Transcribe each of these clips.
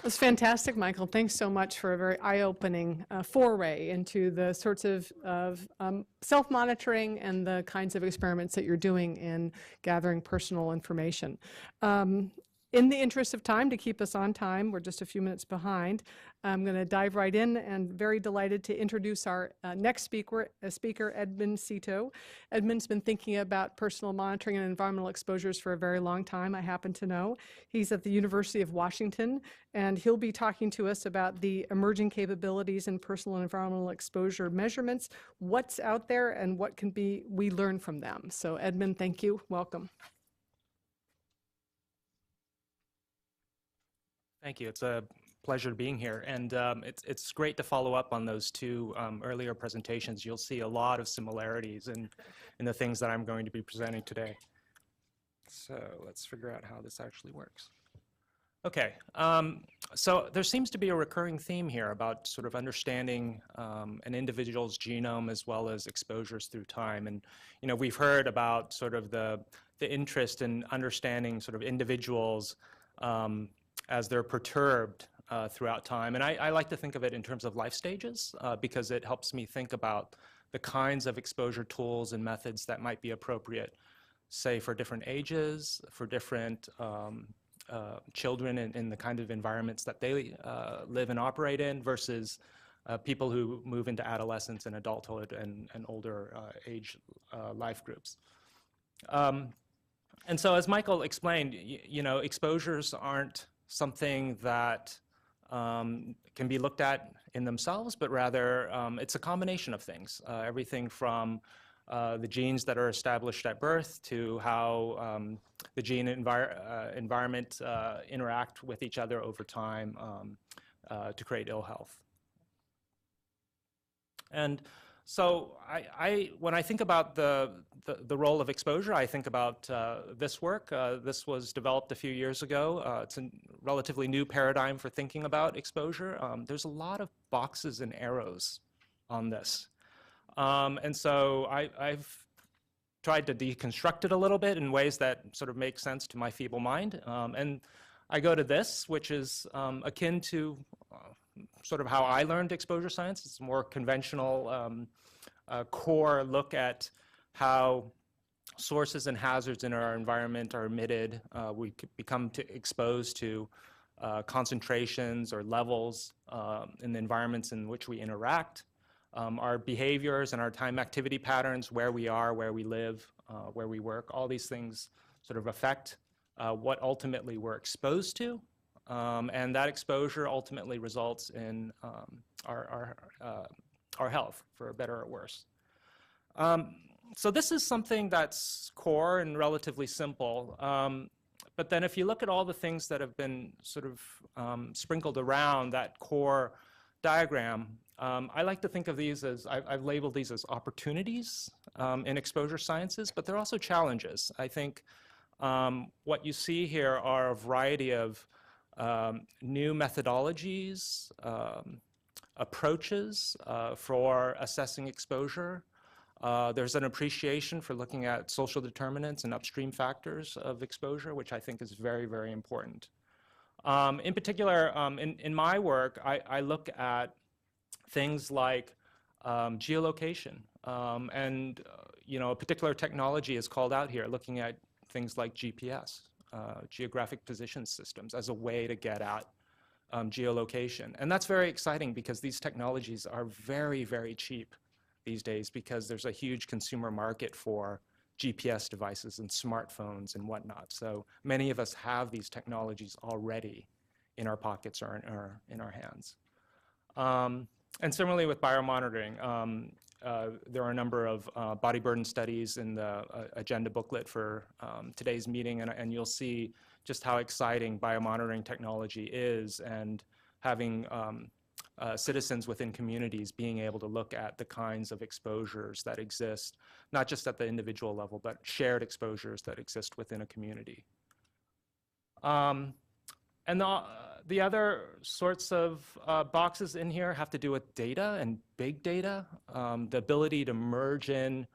That's fantastic, Michael. Thanks so much for a very eye-opening foray into the sorts of self-monitoring and the kinds of experiments that you're doing in gathering personal information. In the interest of time, to keep us on time, we're just a few minutes behind, I'm going to dive right in, and very delighted to introduce our next speaker, Edmund Seto. Edmund's been thinking about personal monitoring and environmental exposures for a very long time, I happen to know. He's at the University of Washington, and he'll be talking to us about the emerging capabilities in personal and environmental exposure measurements, what's out there, and what can we learn from them. So Edmund, thank you. Welcome. Thank you. It's a pleasure being here, and it's great to follow up on those two earlier presentations. You'll see a lot of similarities in the things that I'm going to be presenting today. So let's figure out how this actually works. Okay, so there seems to be a recurring theme here about sort of understanding an individual's genome as well as exposures through time. And we've heard about sort of the interest in understanding sort of individuals as they're perturbed throughout time. And I like to think of it in terms of life stages because it helps me think about the kinds of exposure tools and methods that might be appropriate, say, for different ages, for different children in the kind of environments that they live and operate in versus people who move into adolescence and adulthood and older age life groups. And so as Michael explained, exposures aren't something that can be looked at in themselves, but rather it's a combination of things, everything from the genes that are established at birth to how the gene environment interact with each other over time to create ill health. And so when I think about the role of exposure, I think about this work. This was developed a few years ago. It's a relatively new paradigm for thinking about exposure. There's a lot of boxes and arrows on this. And so I've tried to deconstruct it a little bit in ways that sort of make sense to my feeble mind. And I go to this, which is akin to sort of how I learned exposure science. It's a more conventional core look at how sources and hazards in our environment are emitted. We become exposed to concentrations or levels in the environments in which we interact. Our behaviors and our time activity patterns, where we are, where we live, where we work, all these things sort of affect what ultimately we're exposed to. And that exposure ultimately results in our health, for better or worse. So this is something that's core and relatively simple. But then if you look at all the things that have been sort of sprinkled around that core diagram, I like to think of these as, I've labeled these as opportunities in exposure sciences, but they're also challenges. I think what you see here are a variety of new methodologies, approaches for assessing exposure. There's an appreciation for looking at social determinants and upstream factors of exposure, which I think is very, very important. In particular, in my work, I look at things like geolocation. And a particular technology is called out here, looking at things like GPS, geographic position systems, as a way to get at geolocation. And that's very exciting because these technologies are very, very cheap these days because there's a huge consumer market for GPS devices and smartphones and whatnot. So many of us have these technologies already in our pockets or in our hands. And similarly with biomonitoring, there are a number of body burden studies in the agenda booklet for today's meeting, and you'll see just how exciting biomonitoring technology is, and having citizens within communities being able to look at the kinds of exposures that exist, not just at the individual level, but shared exposures that exist within a community. And the other sorts of boxes in here have to do with data and big data, the ability to merge in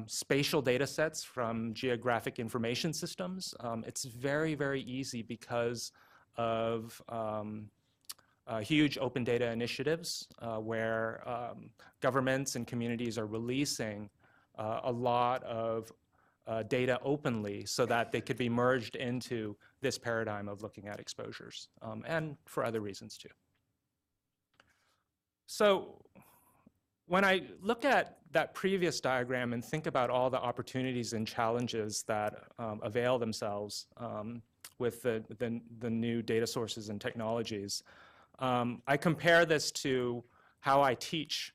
spatial data sets from geographic information systems. It's very, very easy because of huge open data initiatives where governments and communities are releasing a lot of data openly so that they could be merged into this paradigm of looking at exposures, and for other reasons too. So when I look at that previous diagram and think about all the opportunities and challenges that avail themselves with the new data sources and technologies, I compare this to how I teach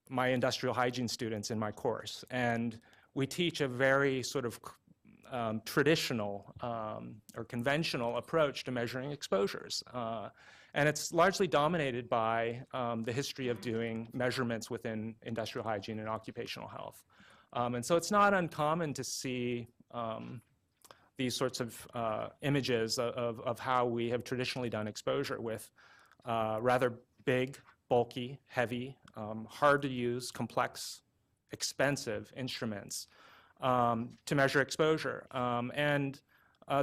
my industrial hygiene students in my course. And we teach a very sort of traditional or conventional approach to measuring exposures. And it's largely dominated by the history of doing measurements within industrial hygiene and occupational health. And so it's not uncommon to see these sorts of images of how we have traditionally done exposure with rather big, bulky, heavy, hard to use, complex, expensive instruments to measure exposure. And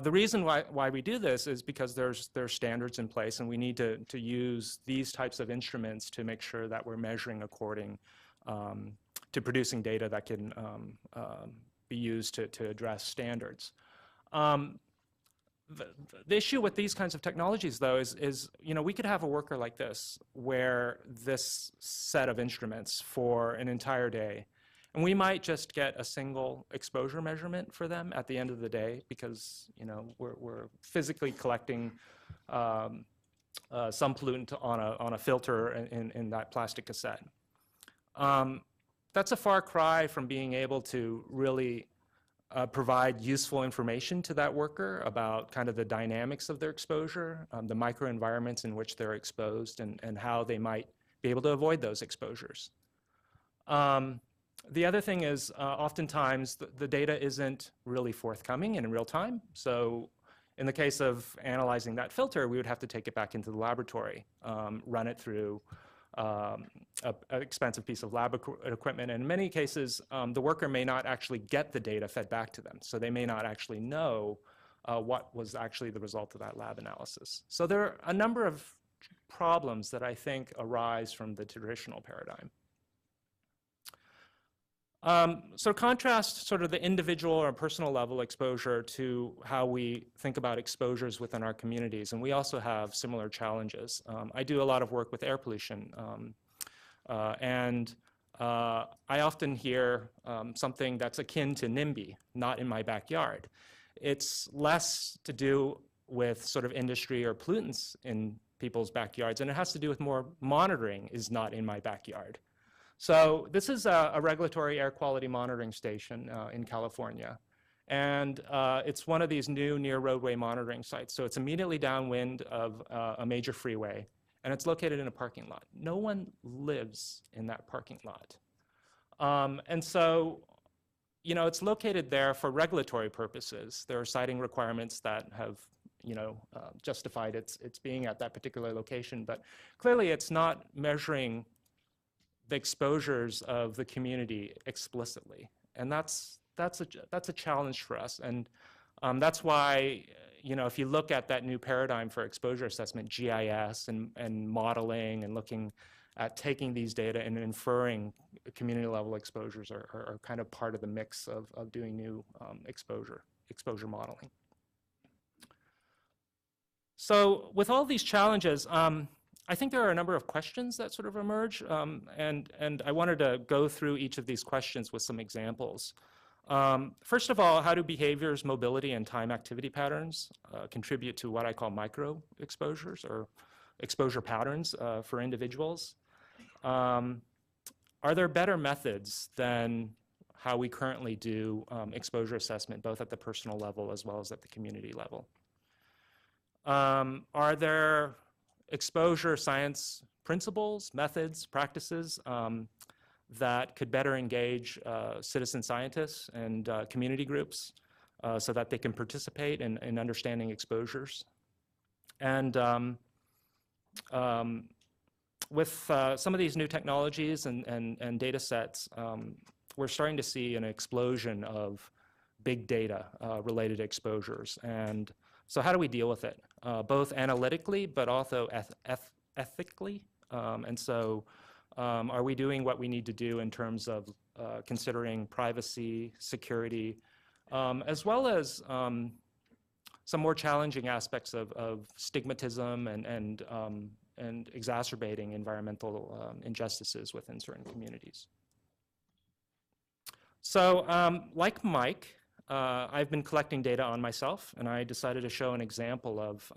the reason why we do this is because there's standards in place, and we need to use these types of instruments to make sure that we're measuring according to producing data that can be used to address standards. The issue with these kinds of technologies, though, is we could have a worker like this, where this set of instruments for an entire day, and we might just get a single exposure measurement for them at the end of the day, because we're physically collecting some pollutant on a filter in that plastic cassette. That's a far cry from being able to really provide useful information to that worker about kind of the dynamics of their exposure, the microenvironments in which they're exposed, and how they might be able to avoid those exposures. The other thing is oftentimes the data isn't really forthcoming in real time. So in the case of analyzing that filter, we would have to take it back into the laboratory, run it through an expensive piece of lab equipment. And in many cases, the worker may not actually get the data fed back to them. So they may not actually know what was actually the result of that lab analysis. So there are a number of problems that I think arise from the traditional paradigm. So contrast sort of the individual or personal level exposure to how we think about exposures within our communities. And we also have similar challenges. I do a lot of work with air pollution. And I often hear something that's akin to NIMBY, not in my backyard. It's less to do with sort of industry or pollutants in people's backyards, and it has to do with more monitoring is not in my backyard. So this is a regulatory air quality monitoring station in California. And it's one of these new near roadway monitoring sites. So it's immediately downwind of a major freeway, and it's located in a parking lot. No one lives in that parking lot. And so, it's located there for regulatory purposes. There are siting requirements that have justified its being at that particular location, but clearly it's not measuring the exposures of the community explicitly, and that's a challenge for us. And that's why if you look at that new paradigm for exposure assessment, GIS and modeling and looking at taking these data and inferring community level exposures are kind of part of the mix of doing new exposure modeling. So with all these challenges, I think there are a number of questions that sort of emerge, and I wanted to go through each of these questions with some examples. First of all, how do behaviors, mobility, and time activity patterns contribute to what I call micro exposures or exposure patterns for individuals? Are there better methods than how we currently do exposure assessment, both at the personal level as well as at the community level? Are there exposure science principles, methods, practices that could better engage citizen scientists and community groups so that they can participate in understanding exposures? And with some of these new technologies and data sets, we're starting to see an explosion of big data related exposures. And So how do we deal with it, both analytically but also ethically? And so are we doing what we need to do in terms of considering privacy, security, as well as some more challenging aspects of stigmatism and exacerbating environmental injustices within certain communities? So like Mike, I've been collecting data on myself, and I decided to show an example of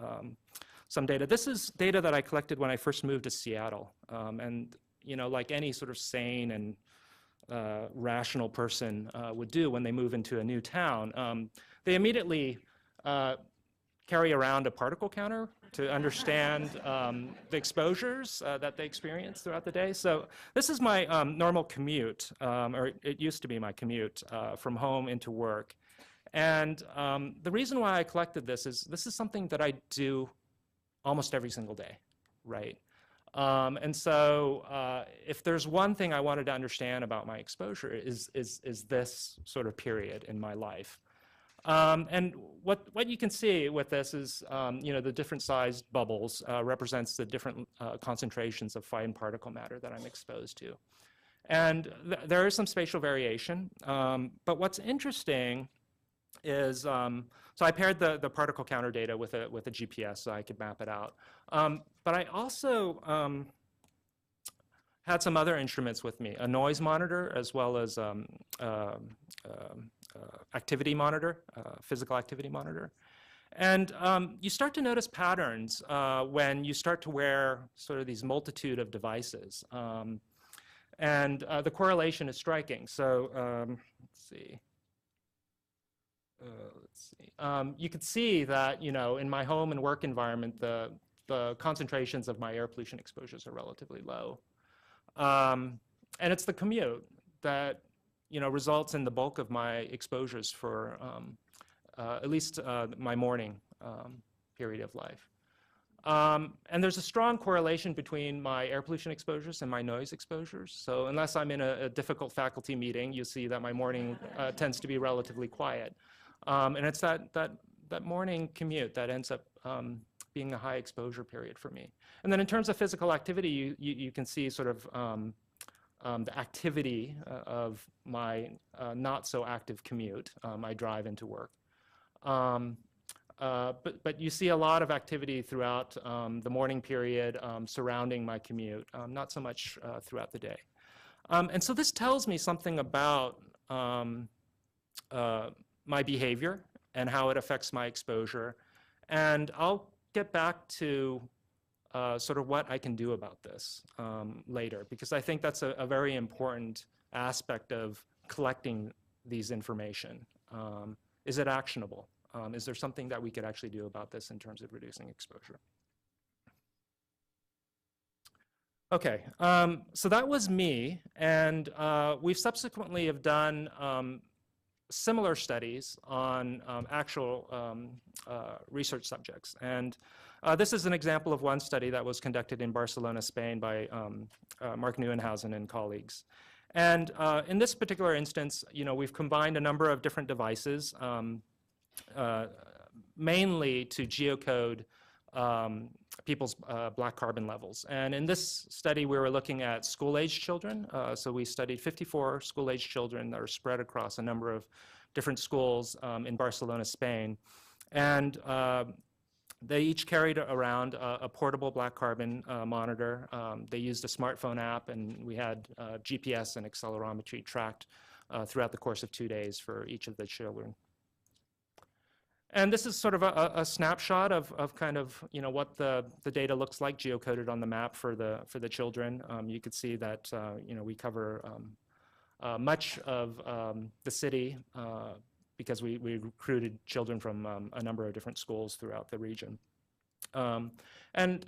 some data. This is data that I collected when I first moved to Seattle. And you know, like any sort of sane and rational person would do when they move into a new town, they immediately carry around a particle counter to understand the exposures that they experience throughout the day. So this is my normal commute, or it used to be my commute from home into work. And the reason why I collected this is something that I do almost every single day, right? And so if there's one thing I wanted to understand about my exposure is this sort of period in my life. And what you can see with this is, you know, the different sized bubbles represents the different concentrations of fine particle matter that I'm exposed to. And there is some spatial variation. But what's interesting is, so I paired the particle counter data with a GPS so I could map it out. But I also had some other instruments with me, a noise monitor as well as activity monitor, physical activity monitor. And you start to notice patterns when you start to wear sort of these multitude of devices. And the correlation is striking. So let's see. You could see that, you know, in my home and work environment, the concentrations of my air pollution exposures are relatively low. And it's the commute that, you know, results in the bulk of my exposures for at least my morning period of life. And there's a strong correlation between my air pollution exposures and my noise exposures. So unless I'm in a difficult faculty meeting, you see that my morning tends to be relatively quiet. And it's that morning commute that ends up being a high exposure period for me. And then in terms of physical activity, you can see sort of the activity of my not so active commute. I drive into work. But you see a lot of activity throughout the morning period surrounding my commute, not so much throughout the day. And so this tells me something about my behavior and how it affects my exposure. And I'll get back to sort of what I can do about this later, because I think that's a very important aspect of collecting these information. Is it actionable? Is there something that we could actually do about this in terms of reducing exposure? Okay, so that was me, and we've subsequently have done similar studies on actual research subjects. And this is an example of one study that was conducted in Barcelona, Spain by Mark Neuenhausen and colleagues. And in this particular instance, you know, we've combined a number of different devices, mainly to geocode people's black carbon levels. And in this study, we were looking at school-aged children. So we studied 54 school-aged children that are spread across a number of different schools in Barcelona, Spain. And they each carried around a portable black carbon monitor. They used a smartphone app, and we had GPS and accelerometry tracked throughout the course of 2 days for each of the children. And this is sort of a snapshot of kind of, you know, what the data looks like geocoded on the map for the children. You could see that, you know, we cover much of the city because we recruited children from a number of different schools throughout the region. And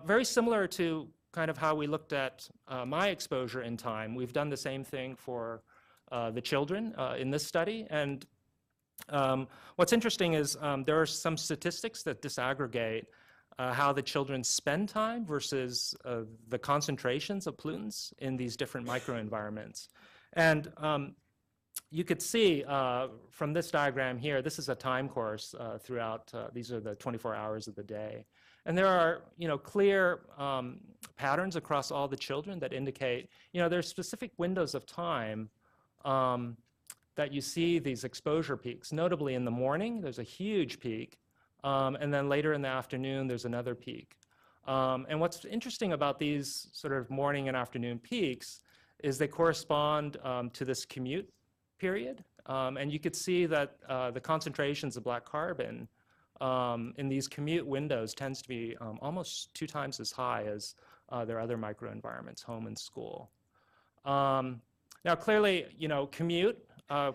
very similar to kind of how we looked at my exposure in time, we've done the same thing for the children in this study. And what's interesting is there are some statistics that disaggregate how the children spend time versus the concentrations of pollutants in these different microenvironments. And you could see from this diagram here, this is a time course throughout, these are the 24 hours of the day. And there are, clear patterns across all the children that indicate, there's specific windows of time that you see these exposure peaks. Notably in the morning, there's a huge peak. And then later in the afternoon, there's another peak. And what's interesting about these sort of morning and afternoon peaks is they correspond to this commute period. And you could see that the concentrations of black carbon in these commute windows tends to be almost 2 times as high as their other microenvironments, home and school. Now, clearly, commute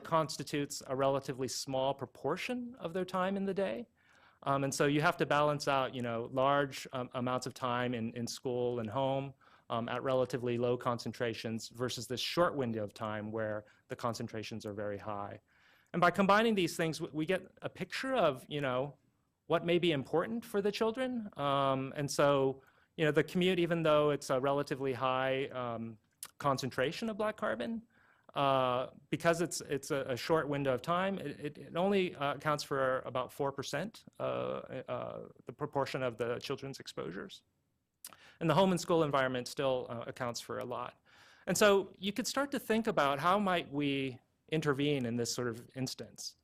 constitutes a relatively small proportion of their time in the day. And so you have to balance out, large amounts of time in school and home at relatively low concentrations versus this short window of time where the concentrations are very high. And by combining these things, we get a picture of, what may be important for the children. And so, the commute, even though it's a relatively high concentration of black carbon, because it's a short window of time, it only accounts for about 4% the proportion of the children's exposures. And the home and school environment still accounts for a lot. And so you could start to think about how might we intervene in this sort of instance.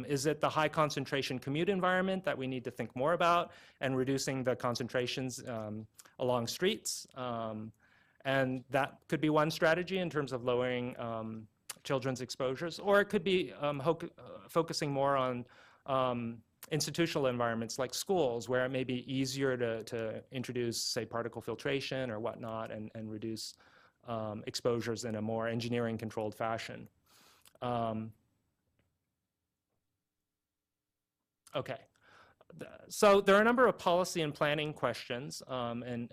Is it the high concentration commute environment that we need to think more about and reducing the concentrations along streets? And that could be one strategy in terms of lowering children's exposures, or it could be focusing more on institutional environments like schools, where it may be easier to introduce, say, particle filtration or whatnot, and reduce exposures in a more engineering-controlled fashion. Okay. So there are a number of policy and planning questions and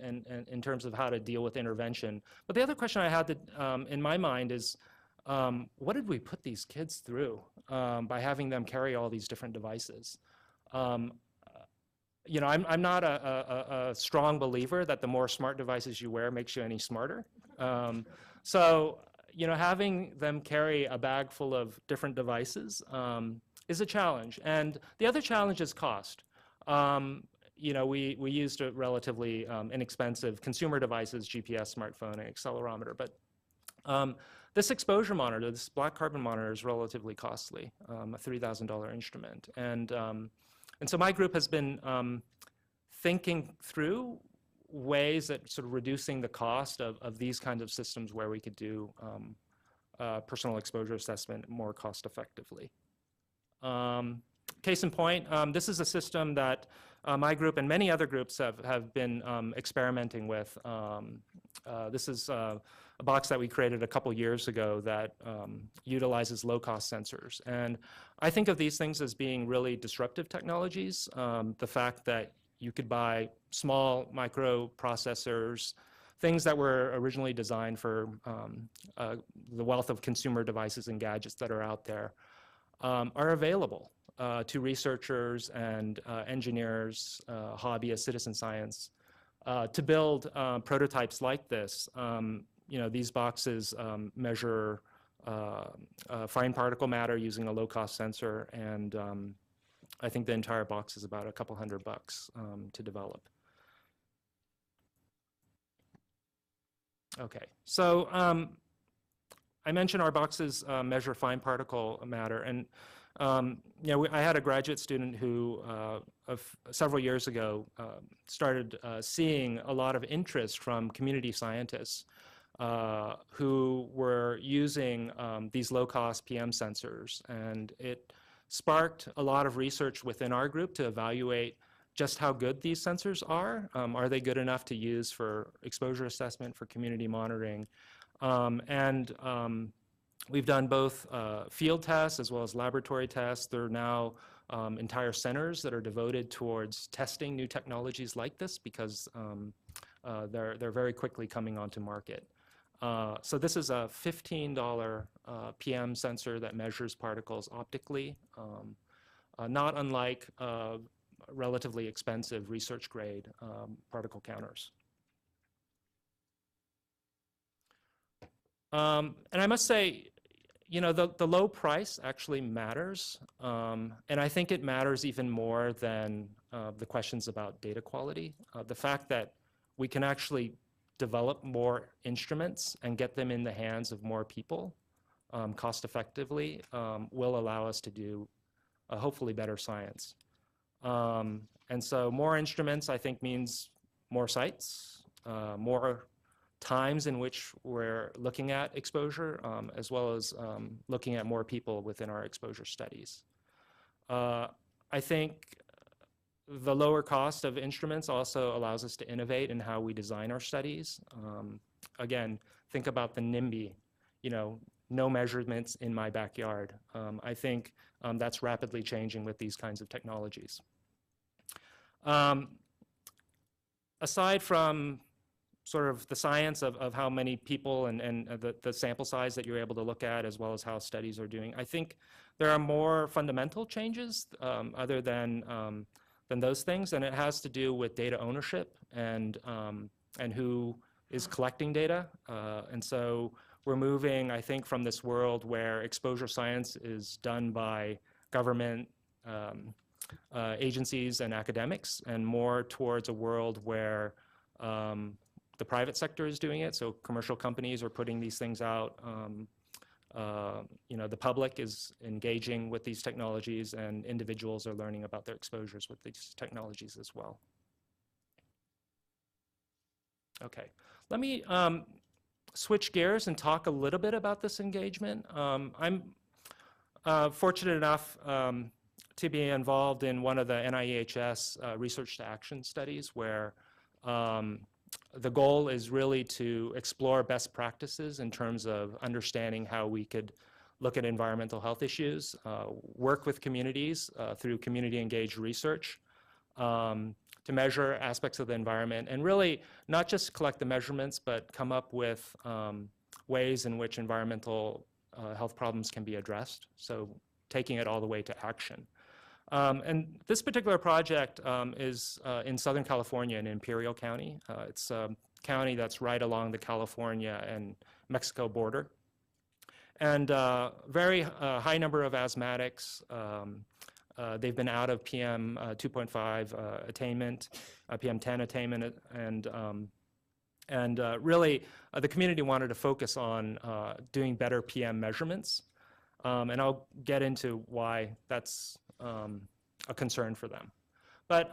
in terms of how to deal with intervention. But the other question I had in my mind is, what did we put these kids through by having them carry all these different devices? I'm not a strong believer that the more smart devices you wear makes you any smarter. So, having them carry a bag full of different devices is a challenge. And the other challenge is cost. We used a relatively inexpensive consumer devices, GPS, smartphone, and accelerometer. But this exposure monitor, this black carbon monitor, is relatively costly, a $3,000 instrument. And so my group has been thinking through ways at sort of reducing the cost of these kinds of systems where we could do personal exposure assessment more cost effectively. Case in point, this is a system that my group and many other groups have been experimenting with. This is a box that we created a couple years ago that utilizes low-cost sensors. And I think of these things as being really disruptive technologies. The fact that you could buy small microprocessors, things that were originally designed for the wealth of consumer devices and gadgets that are out there, are available to researchers and engineers, hobbyists, citizen science, to build prototypes like this. These boxes measure fine particle matter using a low-cost sensor, and I think the entire box is about a couple $100 to develop. Okay, so I mentioned our boxes measure fine particle matter, and I had a graduate student who several years ago started seeing a lot of interest from community scientists who were using these low-cost PM sensors, and it sparked a lot of research within our group to evaluate just how good these sensors are. Are they good enough to use for exposure assessment, for community monitoring? We've done both field tests as well as laboratory tests. There are now entire centers that are devoted towards testing new technologies like this because they're very quickly coming onto market. So this is a $15 PM sensor that measures particles optically, not unlike relatively expensive research grade particle counters. And I must say, you know, the low price actually matters, and I think it matters even more than the questions about data quality. The fact that we can actually develop more instruments and get them in the hands of more people cost effectively will allow us to do hopefully better science. And so more instruments, I think, means more sites, more times in which we're looking at exposure, as well as looking at more people within our exposure studies. I think the lower cost of instruments also allows us to innovate in how we design our studies. Again, think about the NIMBY, you know, no measurements in my backyard. I think that's rapidly changing with these kinds of technologies. Aside from sort of the science of how many people and the sample size that you're able to look at, as well as how studies are doing, I think there are more fundamental changes other than those things, and it has to do with data ownership and who is collecting data. And so we're moving, I think, from this world where exposure science is done by government agencies and academics, and more towards a world where the private sector is doing it. So commercial companies are putting these things out. You know, the public is engaging with these technologies, and individuals are learning about their exposures with these technologies as well. Okay, let me switch gears and talk a little bit about this engagement. I'm fortunate enough to be involved in one of the NIEHS research to action studies, where the goal is really to explore best practices in terms of understanding how we could look at environmental health issues, work with communities through community engaged research to measure aspects of the environment, and really not just collect the measurements, but come up with ways in which environmental health problems can be addressed. So taking it all the way to action. And this particular project is in Southern California in Imperial County. It's a county that's right along the California and Mexico border. And very high number of asthmatics. They've been out of PM 2.5 attainment, PM 10 attainment, and really the community wanted to focus on doing better PM measurements. And I'll get into why that's a concern for them. But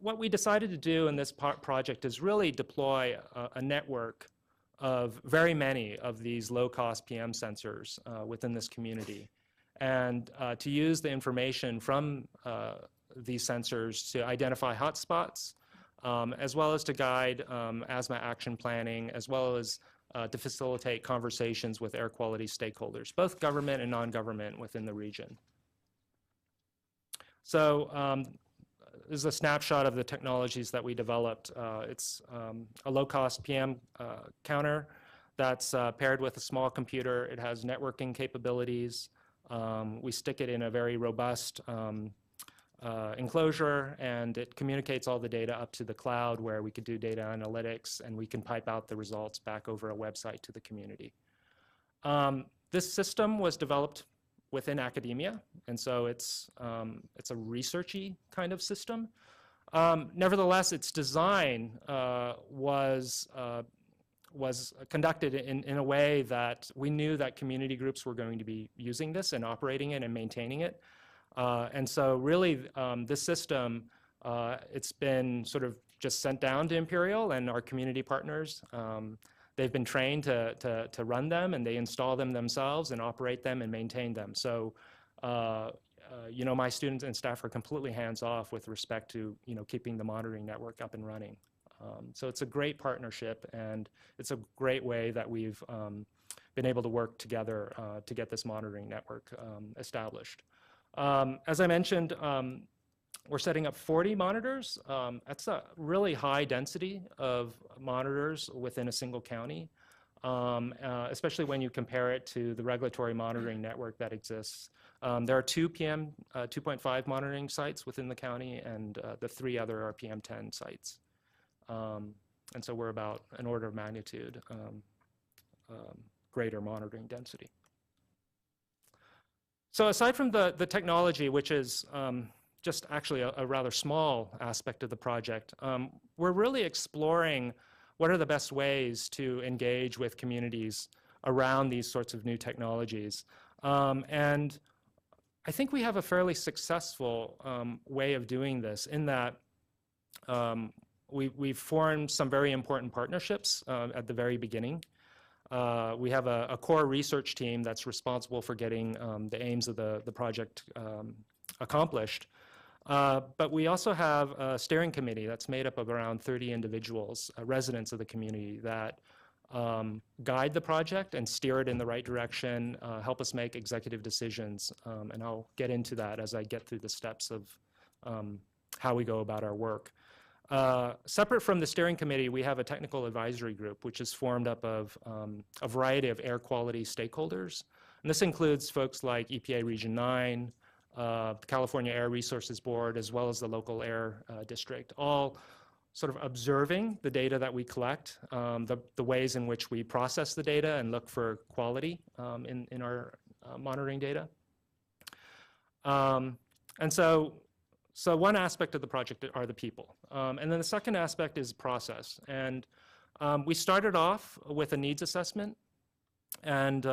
what we decided to do in this project is really deploy a network of very many of these low-cost PM sensors within this community, and to use the information from these sensors to identify hotspots, as well as to guide asthma action planning, as well as to facilitate conversations with air quality stakeholders, both government and non-government within the region. So this is a snapshot of the technologies that we developed. It's a low-cost PM counter that's paired with a small computer. It has networking capabilities. We stick it in a very robust enclosure, and it communicates all the data up to the cloud, where we could do data analytics, and we can pipe out the results back over a website to the community. This system was developed within academia, and so it's a researchy kind of system. Nevertheless, its design was conducted in a way that we knew that community groups were going to be using this and operating it and maintaining it. And so really, this system, it's been sort of just sent down to Imperial and our community partners. They've been trained to run them, and they install them themselves and operate them and maintain them. So, you know, my students and staff are completely hands-off with respect to, you know, keeping the monitoring network up and running. So it's a great partnership, and it's a great way that we've been able to work together to get this monitoring network established. As I mentioned, we're setting up 40 monitors. That's a really high density of monitors within a single county, especially when you compare it to the regulatory monitoring network that exists. There are 2 PM 2.5 monitoring sites within the county, and the 3 other are PM 10 sites. And so we're about an order of magnitude greater monitoring density. So aside from the technology, which is just actually a rather small aspect of the project, we're really exploring what are the best ways to engage with communities around these sorts of new technologies. And I think we have a fairly successful way of doing this in that we've formed some very important partnerships at the very beginning. We have a core research team that's responsible for getting the aims of the project accomplished. But we also have a steering committee that's made up of around 30 individuals, residents of the community, that guide the project and steer it in the right direction, help us make executive decisions. And I'll get into that as I get through the steps of how we go about our work. Separate from the steering committee, we have a technical advisory group, which is formed up of a variety of air quality stakeholders. And this includes folks like EPA Region 9, the California Air Resources Board, as well as the local air district, all sort of observing the data that we collect, the ways in which we process the data and look for quality in our monitoring data. And so one aspect of the project are the people. And then the second aspect is process. And we started off with a needs assessment. And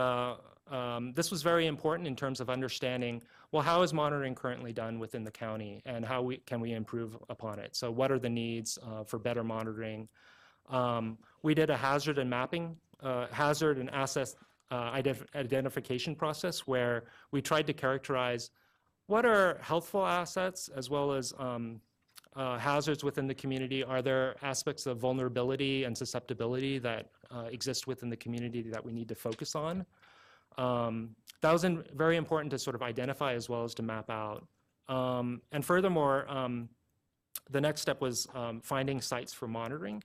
this was very important in terms of understanding, well, how is monitoring currently done within the county, and how can we improve upon it? So what are the needs for better monitoring? We did a hazard and mapping, hazard and asset identification process where we tried to characterize what are healthful assets as well as hazards within the community. Are there aspects of vulnerability and susceptibility that exist within the community that we need to focus on? That was very important to sort of identify as well as to map out. And furthermore, the next step was finding sites for monitoring.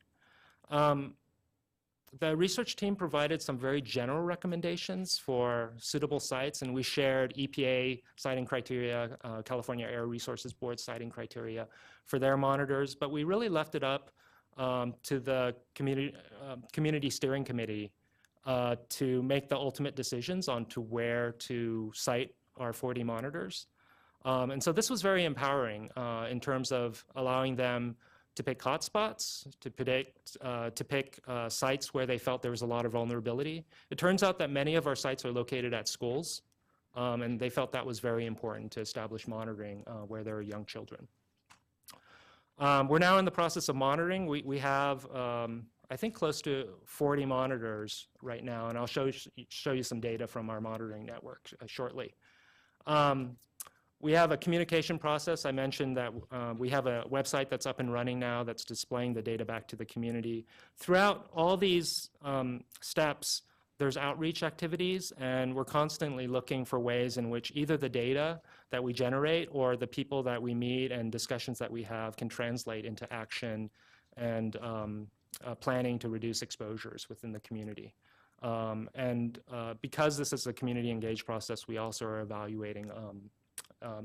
The research team provided some very general recommendations for suitable sites, and we shared EPA siting criteria, California Air Resources Board siting criteria for their monitors, but we really left it up to the community steering committee to make the ultimate decisions on to where to site our 40 monitors. And so this was very empowering in terms of allowing them to pick hotspots, to pick sites where they felt there was a lot of vulnerability. It turns out that many of our sites are located at schools, and they felt that was very important to establish monitoring where there are young children. We're now in the process of monitoring. We have, I think, close to 40 monitors right now, and I'll show you some data from our monitoring network shortly. We have a communication process. I mentioned that we have a website that's up and running now that's displaying the data back to the community. Throughout all these steps, there's outreach activities, and we're constantly looking for ways in which either the data that we generate or the people that we meet and discussions that we have can translate into action and planning to reduce exposures within the community. Because this is a community engaged process, we also are evaluating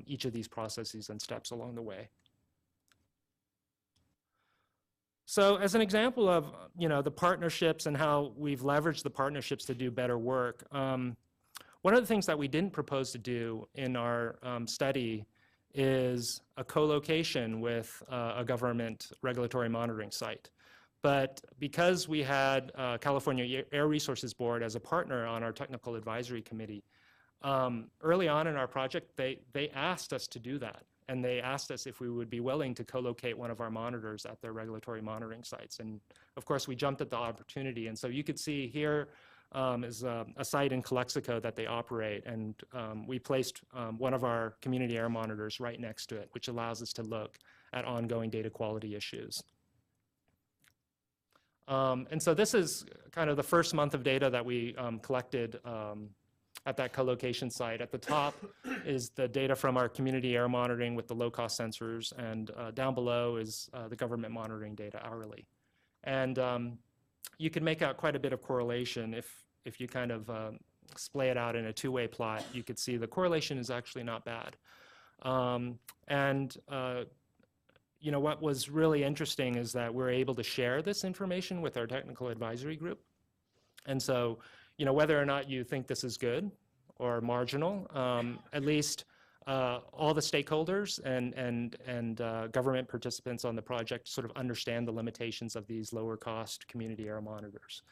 each of these processes and steps along the way. So as an example of the partnerships and how we've leveraged the partnerships to do better work, one of the things that we didn't propose to do in our study is a co-location with a government regulatory monitoring site. But because we had California Air Resources Board as a partner on our technical advisory committee, early on in our project, they asked us to do that. And they asked us if we would be willing to co-locate one of our monitors at their regulatory monitoring sites. And of course, we jumped at the opportunity. And so you could see here is a site in Calexico that they operate. And we placed one of our community air monitors right next to it, which allows us to look at ongoing data quality issues. And so this is kind of the first month of data that we collected at that co-location site. At the top is the data from our community air monitoring with the low-cost sensors, and down below is the government monitoring data hourly. And you can make out quite a bit of correlation if you kind of splay it out in a two-way plot. You could see the correlation is actually not bad. What was really interesting is that we're able to share this information with our technical advisory group. And so, whether or not you think this is good or marginal. At least all the stakeholders and government participants on the project sort of understand the limitations of these lower cost community air monitors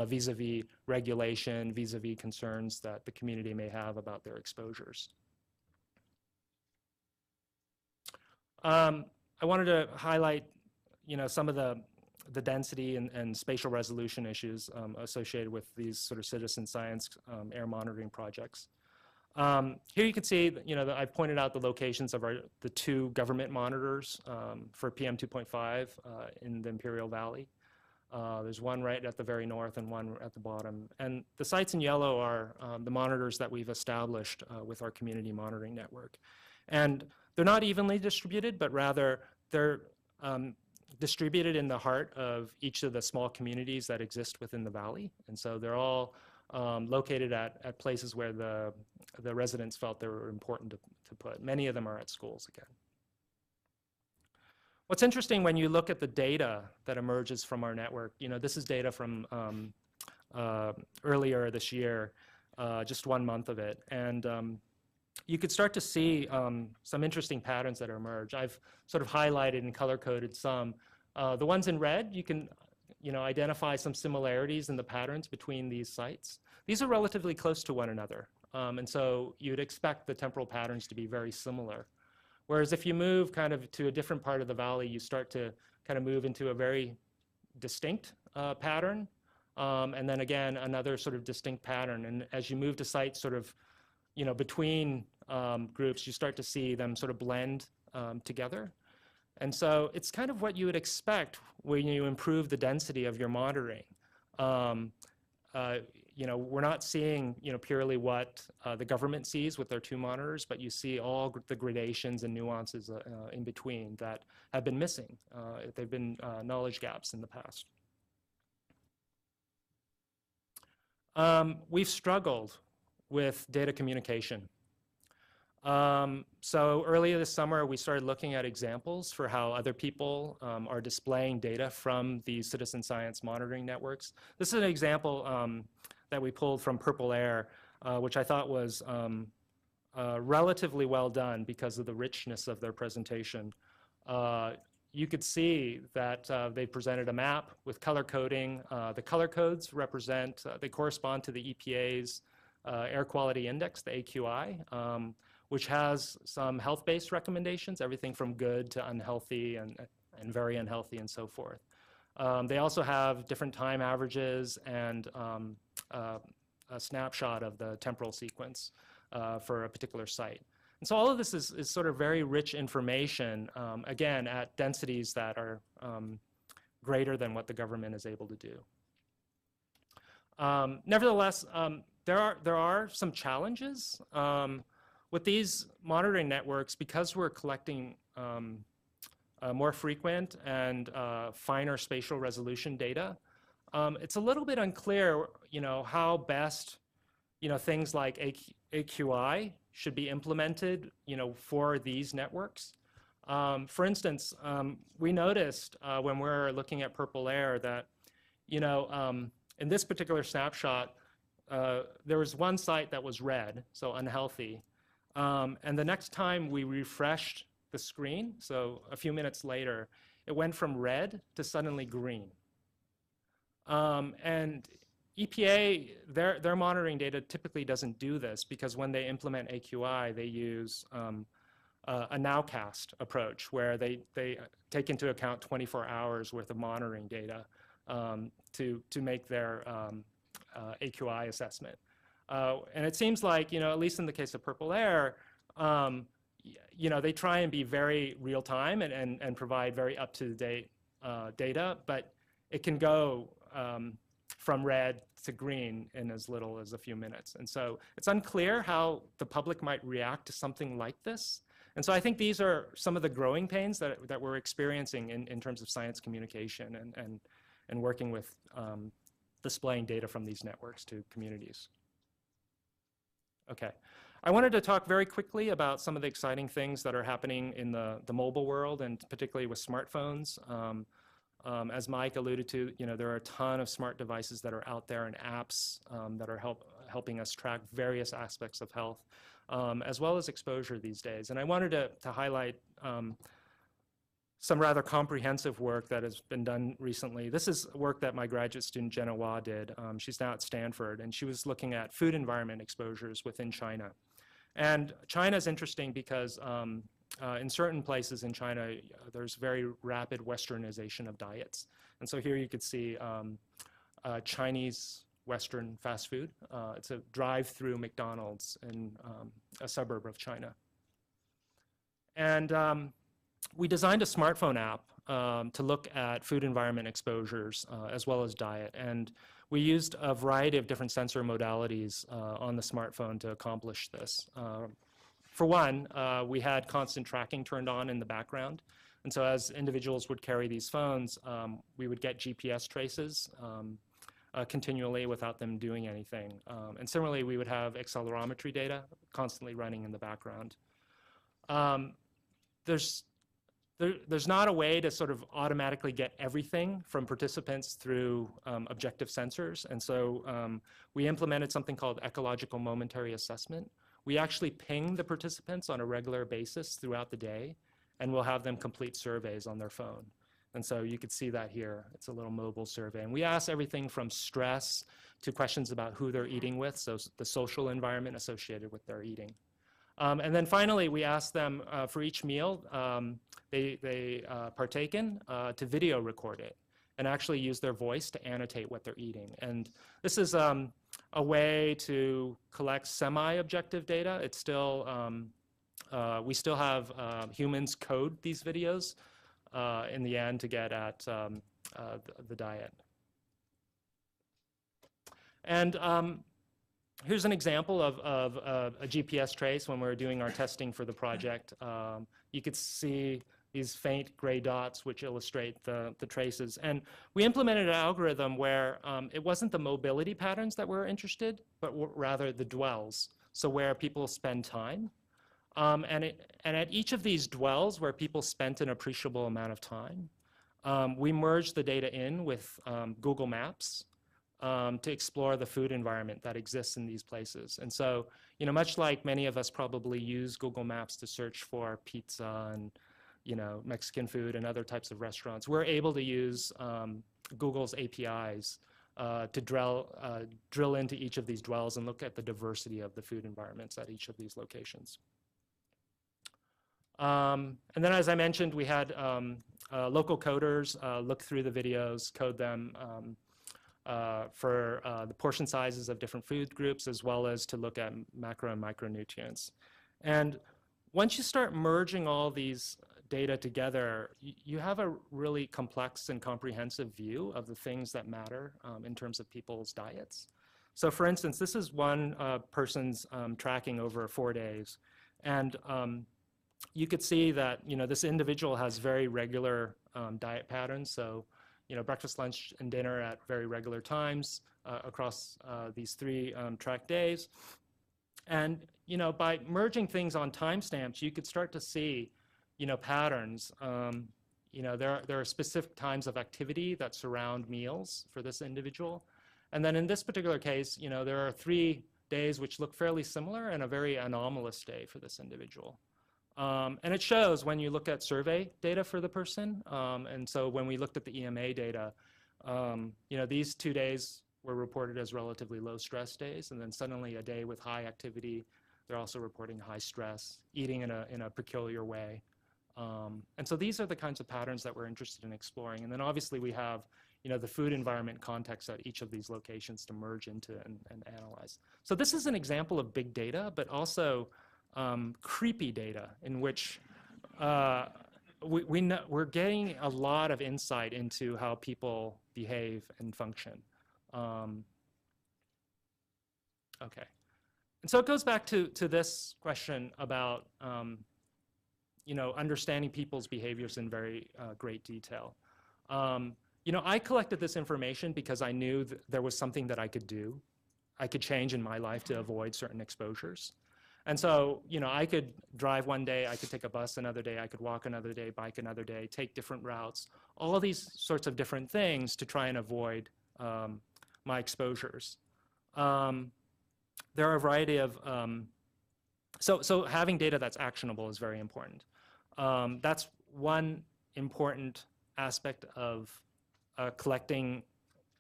vis-a-vis regulation, vis-a-vis concerns that the community may have about their exposures. I wanted to highlight, some of the density and spatial resolution issues associated with these sort of citizen science air monitoring projects. Here you can see, that I've pointed out the locations of the two government monitors for PM 2.5 in the Imperial Valley. There's one right at the very north and one at the bottom. And the sites in yellow are the monitors that we've established with our community monitoring network. And they're not evenly distributed, but rather they're distributed in the heart of each of the small communities that exist within the valley. And so they're all located at places where the residents felt they were important to put. Many of them are at schools again. What's interesting when you look at the data that emerges from our network, this is data from earlier this year, just 1 month of it. And you could start to see some interesting patterns that emerge. I've sort of highlighted and color-coded some. The ones in red, you can identify some similarities in the patterns between these sites. These are relatively close to one another. And so you'd expect the temporal patterns to be very similar. Whereas if you move kind of to a different part of the valley, you start to kind of move into a very distinct pattern. And then again, another sort of distinct pattern. And as you move to sites sort of, between groups, you start to see them sort of blend together. And so it's kind of what you would expect when you improve the density of your monitoring. We're not seeing, purely what the government sees with their two monitors, but you see all the gradations and nuances in between that have been missing. They've been knowledge gaps in the past. We've struggled with data communication. So earlier this summer, we started looking at examples for how other people are displaying data from these citizen science monitoring networks. This is an example that we pulled from Purple Air, which I thought was relatively well done because of the richness of their presentation. You could see that they presented a map with color coding. The color codes represent, they correspond to the EPA's Air Quality Index, the AQI, which has some health-based recommendations, everything from good to unhealthy and very unhealthy and so forth. They also have different time averages and a snapshot of the temporal sequence for a particular site. And so all of this is sort of very rich information, again, at densities that are greater than what the government is able to do. Nevertheless, there are some challenges with these monitoring networks because we're collecting more frequent and finer spatial resolution data. It's a little bit unclear, how best, things like AQI should be implemented, for these networks. For instance, we noticed when we're looking at Purple Air that, in this particular snapshot, there was one site that was red, so unhealthy. And the next time we refreshed the screen, so a few minutes later, it went from red to suddenly green. And EPA, their monitoring data typically doesn't do this because when they implement AQI, they use a nowcast approach where they take into account 24 hours worth of monitoring data to make their AQI assessment. And it seems like, at least in the case of Purple Air, they try and be very real time and provide very up-to-date data, but it can go from red to green in as little as a few minutes. And so it's unclear how the public might react to something like this. And so I think these are some of the growing pains that we're experiencing in terms of science communication and working with displaying data from these networks to communities. Okay. I wanted to talk very quickly about some of the exciting things that are happening in the mobile world, and particularly with smartphones. as Mike alluded to, there are a ton of smart devices that are out there and apps that are helping us track various aspects of health, as well as exposure these days. And I wanted to highlight some rather comprehensive work that has been done recently. This is work that my graduate student, Jenna Hua, did. She's now at Stanford, and she was looking at food environment exposures within China. And China is interesting because in certain places in China, there's very rapid westernization of diets. And so here you could see Chinese Western fast food. It's a drive-through McDonald's in a suburb of China. And we designed a smartphone app to look at food environment exposures as well as diet. And we used a variety of different sensor modalities on the smartphone to accomplish this. For one, we had constant tracking turned on in the background. And so as individuals would carry these phones, we would get GPS traces continually without them doing anything. And similarly, we would have accelerometry data constantly running in the background. There's not a way to sort of automatically get everything from participants through objective sensors. And so we implemented something called ecological momentary assessment. We actually ping the participants on a regular basis throughout the day, and we'll have them complete surveys on their phone. And so you could see that here. It's a little mobile survey. And we ask everything from stress to questions about who they're eating with, so the social environment associated with their eating. And then finally, we ask them for each meal they partake in to video record it and actually use their voice to annotate what they're eating. And this is a way to collect semi-objective data. It's still, we still have humans code these videos in the end to get at the diet. And here's an example of a GPS trace when we were doing our testing for the project. You could see these faint gray dots which illustrate the traces. And we implemented an algorithm where it wasn't the mobility patterns that were interested, but rather the dwells, so where people spend time. And at each of these dwells where people spent an appreciable amount of time, we merged the data in with Google Maps to explore the food environment that exists in these places. And so, much like many of us probably use Google Maps to search for pizza and, Mexican food and other types of restaurants, we're able to use Google's APIs to drill into each of these dwells and look at the diversity of the food environments at each of these locations. And then, as I mentioned, we had local coders look through the videos, code them for the portion sizes of different food groups, as well as to look at macro and micronutrients. And once you start merging all these data together, you have a really complex and comprehensive view of the things that matter in terms of people's diets. So for instance, this is one person's tracking over 4 days. And you could see that, this individual has very regular diet patterns. So, breakfast, lunch, and dinner at very regular times across these 3 track days. And, by merging things on timestamps, you could start to see, patterns. There are specific times of activity that surround meals for this individual. And then in this particular case, there are 3 days which look fairly similar and a very anomalous day for this individual. And it shows when you look at survey data for the person. And so when we looked at the EMA data, these 2 days were reported as relatively low stress days. And then suddenly a day with high activity, they're also reporting high stress, eating in a peculiar way. And so these are the kinds of patterns that we're interested in exploring. And then obviously we have, the food environment context at each of these locations to merge into and analyze. So this is an example of big data, but also creepy data in which we're getting a lot of insight into how people behave and function. Okay. And so it goes back to this question about understanding people's behaviors in very great detail. I collected this information because I knew that there was something that I could do. I could change in my life to avoid certain exposures. And so, I could drive one day, I could take a bus another day, I could walk another day, bike another day, take different routes, all these sorts of different things to try and avoid my exposures. There are a variety of, so having data that's actionable is very important. That's one important aspect of collecting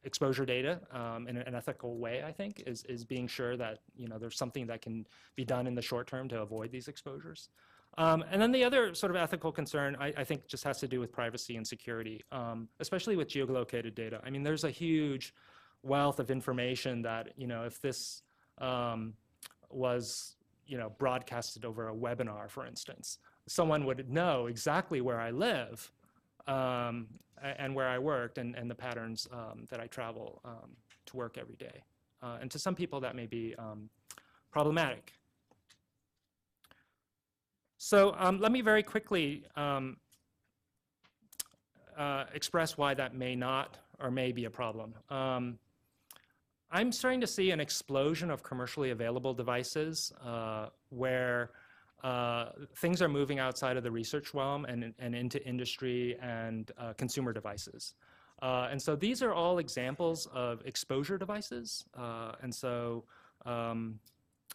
exposure data in an ethical way, I think, is being sure that there's something that can be done in the short term to avoid these exposures. And then the other sort of ethical concern, I think, just has to do with privacy and security, especially with geolocated data. I mean, there's a huge wealth of information that, if this was, broadcasted over a webinar, for instance, someone would know exactly where I live and where I worked and the patterns that I travel to work every day. And to some people, that may be problematic. So let me very quickly express why that may not or may be a problem. I'm starting to see an explosion of commercially available devices where things are moving outside of the research realm and into industry and consumer devices. And so these are all examples of exposure devices. And so I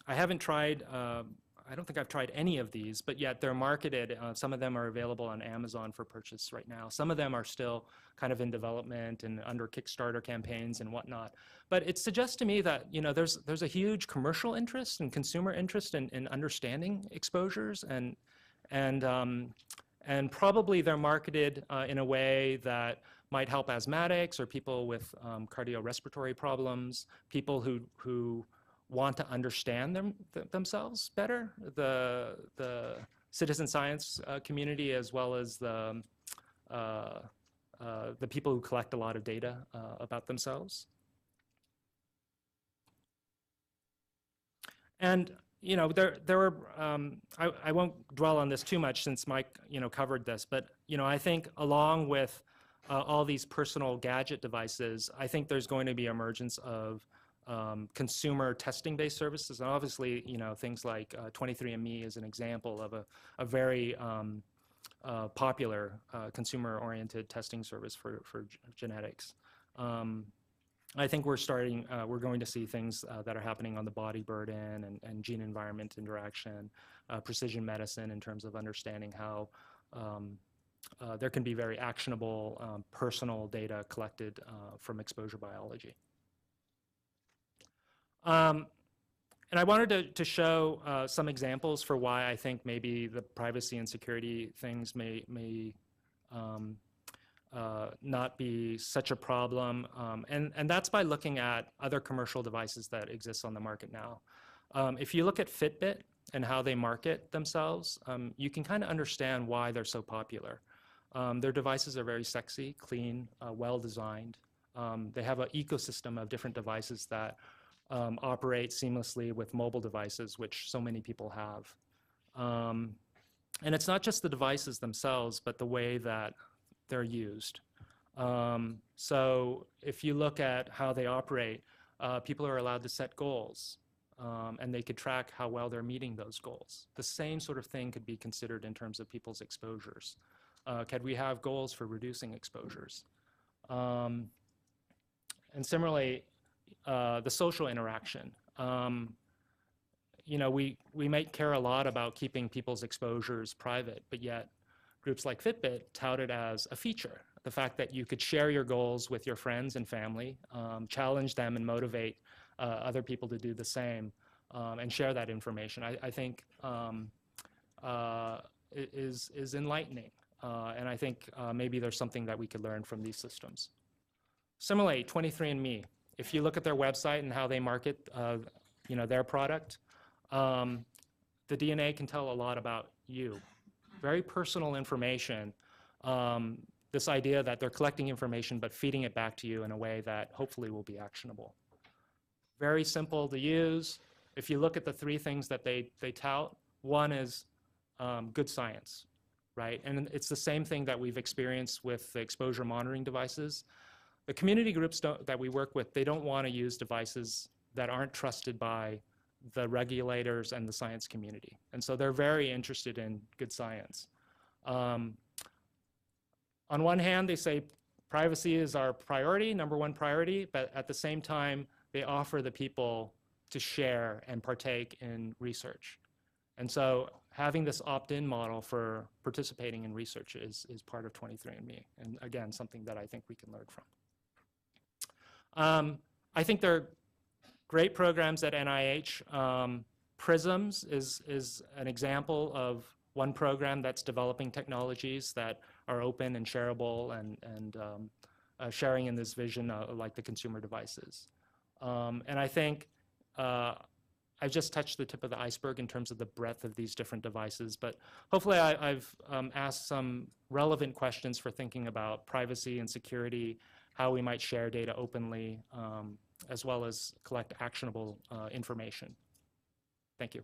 haven't tried, I don't think I've tried any of these, but yet they're marketed. Some of them are available on Amazon for purchase right now. Some of them are still kind of in development and under Kickstarter campaigns and whatnot. But it suggests to me that there's a huge commercial interest and consumer interest in understanding exposures, and probably they're marketed in a way that might help asthmatics or people with cardiorespiratory problems, people who want to understand themselves better, the citizen science community, as well as the people who collect a lot of data about themselves. And there were, I won't dwell on this too much since Mike covered this, but I think along with all these personal gadget devices, I think there's going to be emergence of consumer testing-based services, and obviously, things like 23andMe is an example of a very popular consumer-oriented testing service for genetics. I think we're going to see things that are happening on the body burden and gene-environment interaction, precision medicine in terms of understanding how there can be very actionable personal data collected from exposure biology. And I wanted to show some examples for why I think maybe the privacy and security things may not be such a problem. And that's by looking at other commercial devices that exist on the market now. If you look at Fitbit and how they market themselves, you can kind of understand why they're so popular. Their devices are very sexy, clean, well-designed. They have an ecosystem of different devices that operate seamlessly with mobile devices, which so many people have. And it's not just the devices themselves, but the way that they're used. So if you look at how they operate, people are allowed to set goals, and they could track how well they're meeting those goals. The same sort of thing could be considered in terms of people's exposures. Could we have goals for reducing exposures? And similarly, the social interaction. We might care a lot about keeping people's exposures private, but yet groups like Fitbit tout it as a feature. The fact that you could share your goals with your friends and family, challenge them and motivate other people to do the same, and share that information, I think is enlightening. And I think maybe there's something that we could learn from these systems. Similarly, 23andMe. If you look at their website and how they market their product, the DNA can tell a lot about you. Very personal information. This idea that they're collecting information but feeding it back to you in a way that hopefully will be actionable. Very simple to use. If you look at the three things that they tout, one is good science, right? And it's the same thing that we've experienced with the exposure monitoring devices. The community groups that we work with, they don't want to use devices that aren't trusted by the regulators and the science community. And so they're very interested in good science. On one hand, they say privacy is our priority, #1 priority, but at the same time, they offer the people to share and partake in research. And so having this opt-in model for participating in research is part of 23andMe, and again, something that I think we can learn from. I think there are great programs at NIH. PRISMS is an example of one program that's developing technologies that are open and shareable and sharing in this vision like the consumer devices. And I think I've just touched the tip of the iceberg in terms of the breadth of these different devices, but hopefully I've asked some relevant questions for thinking about privacy and security, how we might share data openly, as well as collect actionable information. Thank you.